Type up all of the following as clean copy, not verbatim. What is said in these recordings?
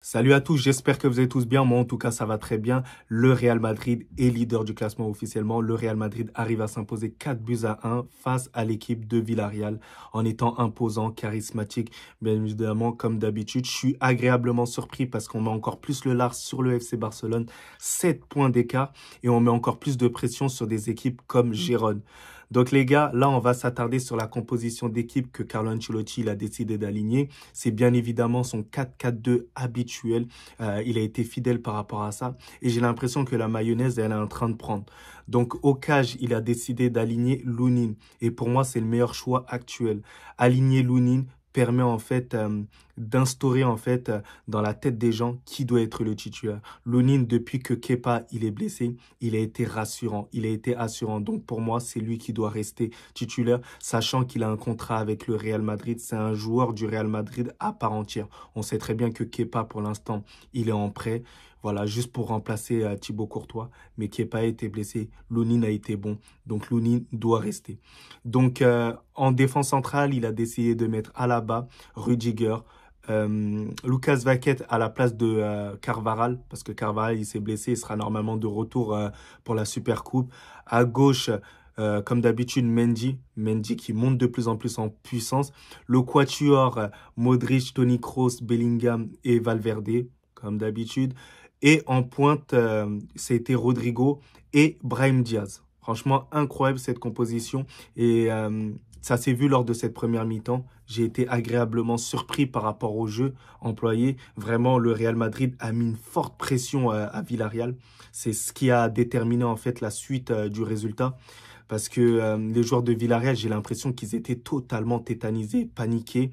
Salut à tous, j'espère que vous allez tous bien. Moi, en tout cas, ça va très bien. Le Real Madrid est leader du classement officiellement. Le Real Madrid arrive à s'imposer 4-1 face à l'équipe de Villarreal en étant imposant, charismatique. Bien évidemment, comme d'habitude, je suis agréablement surpris parce qu'on met encore plus le lard sur le FC Barcelone. 7 points d'écart et on met encore plus de pression sur des équipes comme Gérone. Donc les gars, là, on va s'attarder sur la composition d'équipe que Carlo Ancelotti il a décidé d'aligner. C'est bien évidemment son 4-4-2 habituel. Il a été fidèle par rapport à ça. Et j'ai l'impression que la mayonnaise, elle est en train de prendre. Donc au cage, il a décidé d'aligner Lunin. Et pour moi, c'est le meilleur choix actuel. Aligner Lunin permet en fait d'instaurer en fait dans la tête des gens qui doit être le titulaire. Lunin, depuis que Kepa il est blessé, il a été rassurant, il a été assurant. Donc pour moi, c'est lui qui doit rester titulaire, sachant qu'il a un contrat avec le Real Madrid. C'est un joueur du Real Madrid à part entière. On sait très bien que Kepa, pour l'instant, il est en prêt. Voilà, juste pour remplacer Thibaut Courtois. Mais Kepa a été blessé. Lunin a été bon. Donc Lunin doit rester. Donc en défense centrale, il a décidé de mettre Alaba, Rudiger, Lucas Vaquette à la place de Carvajal, parce que Carvajal il s'est blessé, il sera normalement de retour pour la Super Coupe. À gauche, comme d'habitude, Mendy qui monte de plus en plus en puissance. Le quatuor, Modric, Toni Kroos, Bellingham et Valverde, comme d'habitude. Et en pointe, c'était Rodrigo et Brahim Diaz. Franchement, incroyable cette composition. Et ça s'est vu lors de cette première mi-temps. J'ai été agréablement surpris par rapport au jeu employé. Vraiment, le Real Madrid a mis une forte pression à Villarreal. C'est ce qui a déterminé en fait la suite du résultat. Parce que les joueurs de Villarreal, j'ai l'impression qu'ils étaient totalement tétanisés, paniqués.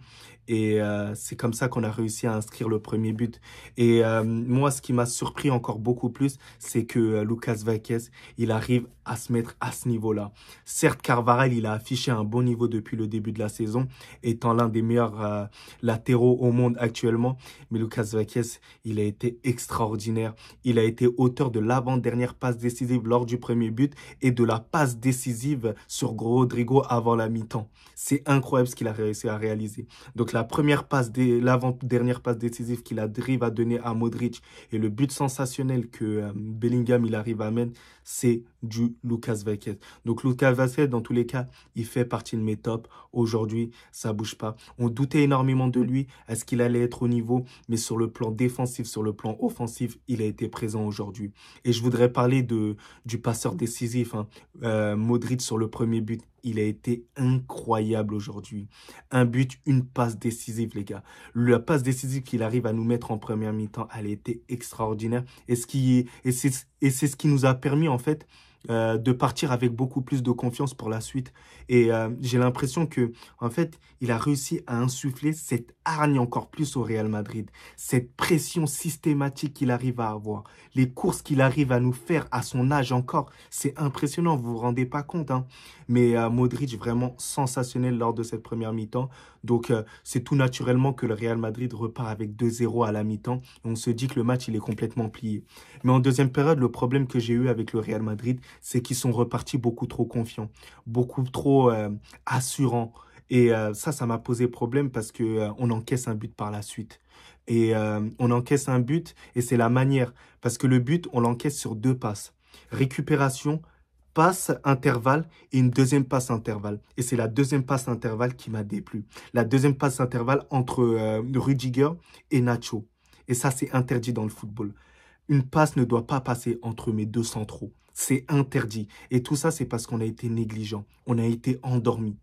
Et c'est comme ça qu'on a réussi à inscrire le premier but. Et moi, ce qui m'a surpris encore beaucoup plus, c'est que Lucas Vázquez, il arrive à se mettre à ce niveau-là. Certes, Carvajal, il a affiché un bon niveau depuis le début de la saison, étant l'un des meilleurs latéraux au monde actuellement. Mais Lucas Vázquez, il a été extraordinaire. Il a été auteur de l'avant-dernière passe décisive lors du premier but et de la passe décisive sur Rodrigo avant la mi-temps. C'est incroyable ce qu'il a réussi à réaliser. Donc la première passe, l'avant-dernière passe décisive qu'il arrive à donner à Modric et le but sensationnel que Bellingham il arrive à mettre, c'est du Lucas Vázquez. Donc Lucas Vázquez, dans tous les cas, il fait partie de mes tops. Aujourd'hui, ça bouge pas. On doutait énormément de lui. Est-ce qu'il allait être au niveau? Mais sur le plan défensif, sur le plan offensif, il a été présent aujourd'hui. Et je voudrais parler du passeur décisif, hein. Modric sur le premier but. Il a été incroyable aujourd'hui. Un but, une passe décisive, les gars. La passe décisive qu'il arrive à nous mettre en première mi-temps, elle a été extraordinaire. Et c'est ce qui nous a permis, en fait, de partir avec beaucoup plus de confiance pour la suite. Et j'ai l'impression que, en fait, il a réussi à insuffler cette hargne encore plus au Real Madrid. Cette pression systématique qu'il arrive à avoir. Les courses qu'il arrive à nous faire à son âge encore. C'est impressionnant, vous vous rendez pas compte, hein. Mais Modric, vraiment sensationnel lors de cette première mi-temps. Donc, c'est tout naturellement que le Real Madrid repart avec 2-0 à la mi-temps. Et on se dit que le match, il est complètement plié. Mais en deuxième période, le problème que j'ai eu avec le Real Madrid, c'est qu'ils sont repartis beaucoup trop confiants, beaucoup trop assurants. Et ça m'a posé problème parce que on encaisse un but par la suite. Et on encaisse un but et c'est la manière. Parce que le but, on l'encaisse sur 2 passes. Récupération, passe intervalle et une deuxième passe intervalle. Et c'est la deuxième passe intervalle qui m'a déplu. La deuxième passe intervalle entre Rudiger et Nacho. Et ça, c'est interdit dans le football. Une passe ne doit pas passer entre mes deux centraux. C'est interdit. Et tout ça, c'est parce qu'on a été négligent. On a été endormi.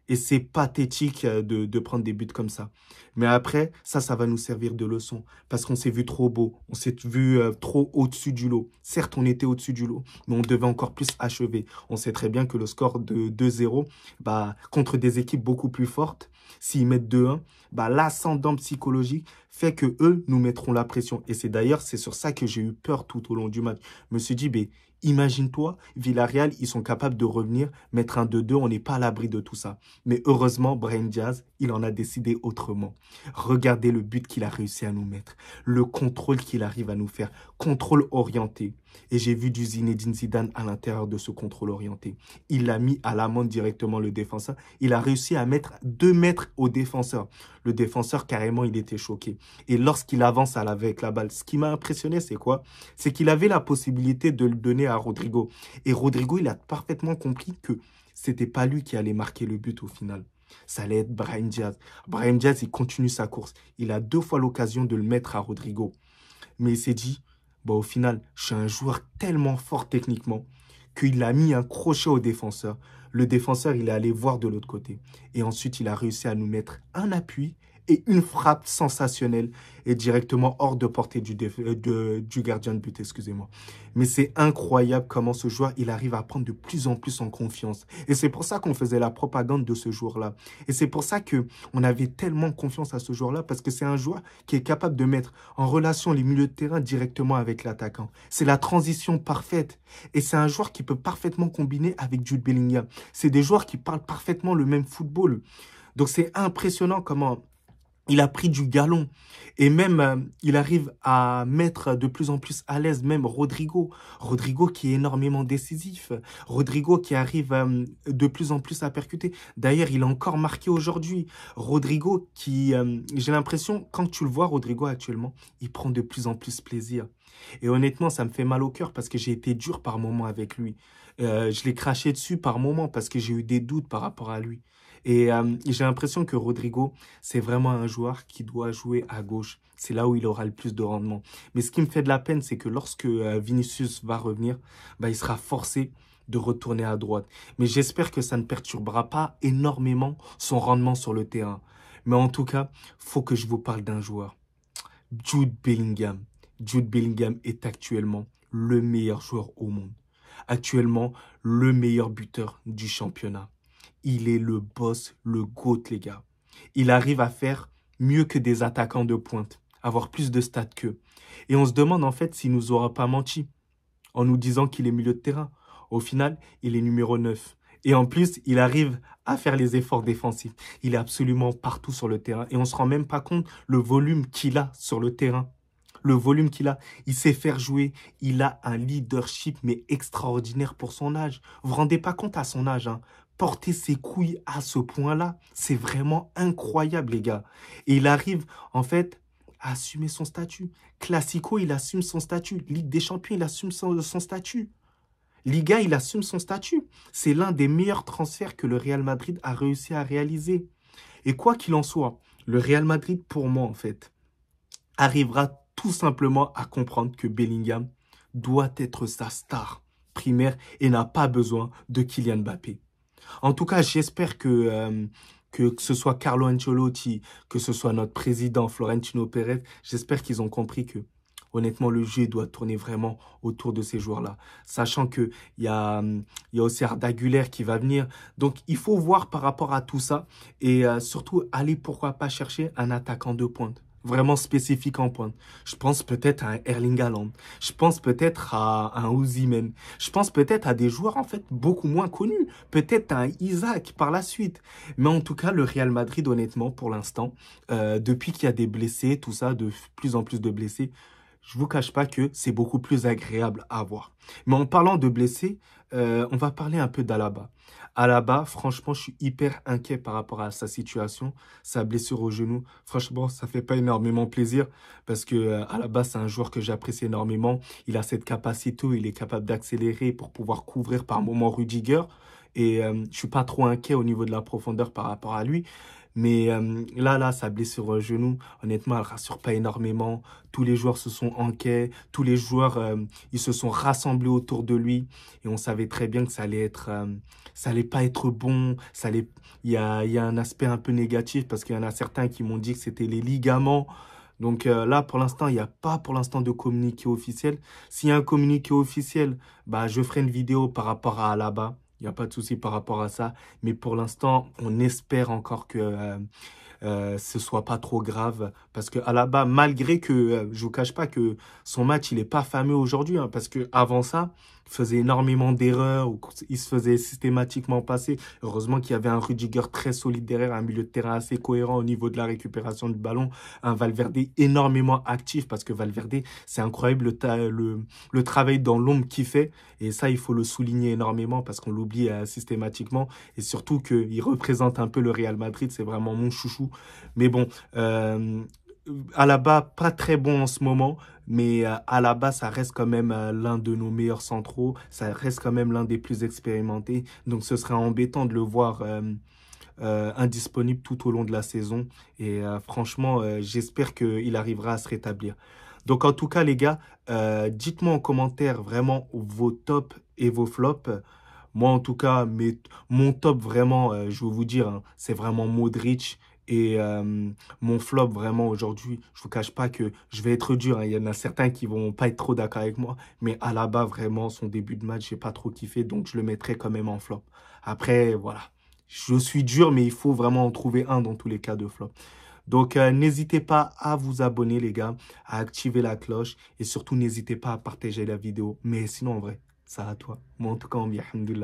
Et c'est pathétique de prendre des buts comme ça. Mais après, ça va nous servir de leçon. Parce qu'on s'est vu trop beau. On s'est vu trop au-dessus du lot. Certes, on était au-dessus du lot. Mais on devait encore plus achever. On sait très bien que le score de 2-0, bah, contre des équipes beaucoup plus fortes, s'ils mettent 2-1, bah, l'ascendant psychologique fait que eux nous mettront la pression. Et c'est sur ça que j'ai eu peur tout au long du match. Je me suis dit, ben, imagine-toi, Villarreal, ils sont capables de revenir, mettre un 2-2, on n'est pas à l'abri de tout ça. Mais heureusement, Brahim Diaz, il en a décidé autrement. Regardez le but qu'il a réussi à nous mettre, le contrôle qu'il arrive à nous faire, contrôle orienté. Et j'ai vu du Zinedine Zidane à l'intérieur de ce contrôle orienté. Il a mis à l'amende directement le défenseur. Il a réussi à mettre 2 m mettre au défenseur. Le défenseur, carrément, il était choqué. Et lorsqu'il avance avec la balle, ce qui m'a impressionné, c'est quoi? C'est qu'il avait la possibilité de le donner à Rodrigo. Et Rodrigo, il a parfaitement compris que c'était pas lui qui allait marquer le but au final. Ça allait être Brahim Diaz. Brahim Diaz, il continue sa course. Il a 2 fois l'occasion de le mettre à Rodrigo. Mais il s'est dit, bon, au final, je suis un joueur tellement fort techniquement qu'il a mis un crochet au défenseur. Le défenseur, il est allé voir de l'autre côté. Et ensuite, il a réussi à nous mettre un appui et une frappe sensationnelle et directement hors de portée du gardien de but, excusez-moi. Mais c'est incroyable comment ce joueur, il arrive à prendre de plus en plus en confiance. Et c'est pour ça qu'on faisait la propagande de ce joueur-là. Et c'est pour ça qu'on avait tellement confiance à ce joueur-là, parce que c'est un joueur qui est capable de mettre en relation les milieux de terrain directement avec l'attaquant. C'est la transition parfaite. Et c'est un joueur qui peut parfaitement combiner avec Jude Bellingham. C'est des joueurs qui parlent parfaitement le même football. Donc c'est impressionnant comment il a pris du galon. Et même, il arrive à mettre de plus en plus à l'aise même Rodrigo. Rodrigo qui est énormément décisif. Rodrigo qui arrive de plus en plus à percuter. D'ailleurs, il a encore marqué aujourd'hui. Rodrigo qui, j'ai l'impression, quand tu le vois, Rodrigo actuellement, il prend de plus en plus plaisir. Et honnêtement, ça me fait mal au cœur parce que j'ai été dur par moments avec lui. Je l'ai craché dessus par moments parce que j'ai eu des doutes par rapport à lui. Et j'ai l'impression que Rodrigo, c'est vraiment un joueur qui doit jouer à gauche. C'est là où il aura le plus de rendement. Mais ce qui me fait de la peine, c'est que lorsque Vinicius va revenir, bah, il sera forcé de retourner à droite. Mais j'espère que ça ne perturbera pas énormément son rendement sur le terrain. Mais en tout cas, faut que je vous parle d'un joueur. Jude Bellingham. Jude Bellingham est actuellement le meilleur joueur au monde. Actuellement, le meilleur buteur du championnat. Il est le boss, le GOAT, les gars. Il arrive à faire mieux que des attaquants de pointe, avoir plus de stats qu'eux. Et on se demande en fait s'il nous aura pas menti en nous disant qu'il est milieu de terrain. Au final, il est numéro 9. Et en plus, il arrive à faire les efforts défensifs. Il est absolument partout sur le terrain. Et on ne se rend même pas compte le volume qu'il a sur le terrain. Le volume qu'il a, il sait faire jouer, il a un leadership mais extraordinaire pour son âge. Vous vous rendez pas compte à son âge, hein? Porter ses couilles à ce point-là, c'est vraiment incroyable, les gars. Et il arrive, en fait, à assumer son statut. Classico, il assume son statut. Ligue des Champions, il assume son statut. Liga, il assume son statut. C'est l'un des meilleurs transferts que le Real Madrid a réussi à réaliser. Et quoi qu'il en soit, le Real Madrid, pour moi, en fait, arrivera tout simplement à comprendre que Bellingham doit être sa star primaire et n'a pas besoin de Kylian Mbappé. En tout cas, j'espère que ce soit Carlo Ancelotti, que ce soit notre président Florentino Pérez, j'espère qu'ils ont compris que, honnêtement, le jeu doit tourner vraiment autour de ces joueurs-là. Sachant qu'il y a aussi Arda Güler qui va venir. Donc, il faut voir par rapport à tout ça et surtout aller, pourquoi pas, chercher un attaquant de pointe. Vraiment spécifique en pointe. Je pense peut-être à un Erling Haaland. Je pense peut-être à un Osimhen. Je pense peut-être à des joueurs en fait beaucoup moins connus. Peut-être à un Isaac par la suite. Mais en tout cas, le Real Madrid, honnêtement, pour l'instant, depuis qu'il y a des blessés, tout ça, de plus en plus de blessés, je vous cache pas que c'est beaucoup plus agréable à voir. Mais en parlant de blessés, on va parler un peu d'Alaba. Alaba, franchement, je suis hyper inquiet par rapport à sa situation, sa blessure au genou. Franchement, ça fait pas énormément plaisir parce que Alaba, c'est un joueur que j'apprécie énormément. Il a cette capacité, il est capable d'accélérer pour pouvoir couvrir par moment Rudiger. Et je suis pas trop inquiet au niveau de la profondeur par rapport à lui. Mais là, sa blessure au genou, honnêtement, elle rassure pas énormément. Tous les joueurs se sont inquiets. Tous les joueurs, ils se sont rassemblés autour de lui. Et on savait très bien que ça allait pas être bon. Il y a un aspect un peu négatif parce qu'il y en a certains qui m'ont dit que c'était les ligaments. Donc là, pour l'instant, il n'y a pas pour l'instant de communiqué officiel. S'il y a un communiqué officiel, bah, je ferai une vidéo par rapport à Alaba. Il n'y a pas de souci par rapport à ça. Mais pour l'instant, on espère encore que ce soit pas trop grave. Parce que Alaba, malgré que, je vous cache pas que son match, il est pas fameux aujourd'hui. Hein, parce que avant ça, faisait énormément d'erreurs, ou il se faisait systématiquement passer. Heureusement qu'il y avait un Rudiger très solide derrière, un milieu de terrain assez cohérent au niveau de la récupération du ballon, un Valverde énormément actif, parce que Valverde, c'est incroyable le travail dans l'ombre qu'il fait, et ça, il faut le souligner énormément, parce qu'on l'oublie systématiquement, et surtout qu'il représente un peu le Real Madrid, c'est vraiment mon chouchou. Mais bon, Alaba, pas très bon en ce moment, mais Alaba, ça reste quand même l'un de nos meilleurs centraux, ça reste quand même l'un des plus expérimentés, donc ce serait embêtant de le voir indisponible tout au long de la saison, et franchement, j'espère qu'il arrivera à se rétablir. Donc en tout cas, les gars, dites-moi en commentaire vraiment vos tops et vos flops. Moi, en tout cas, mon top, vraiment, je vais vous dire, hein, c'est vraiment Modric. Et mon flop, vraiment, aujourd'hui, je vous cache pas que je vais être dur, hein. Il y en a certains qui vont pas être trop d'accord avec moi. Mais Alaba, vraiment, son début de match, j'ai pas trop kiffé. Donc, je le mettrai quand même en flop. Après, voilà. Je suis dur, mais il faut vraiment en trouver un dans tous les cas de flop. Donc, n'hésitez pas à vous abonner, les gars, à activer la cloche. Et surtout, n'hésitez pas à partager la vidéo. Mais sinon, en vrai, ça à toi. Moi, en tout cas, on vit, alhamdoulilah.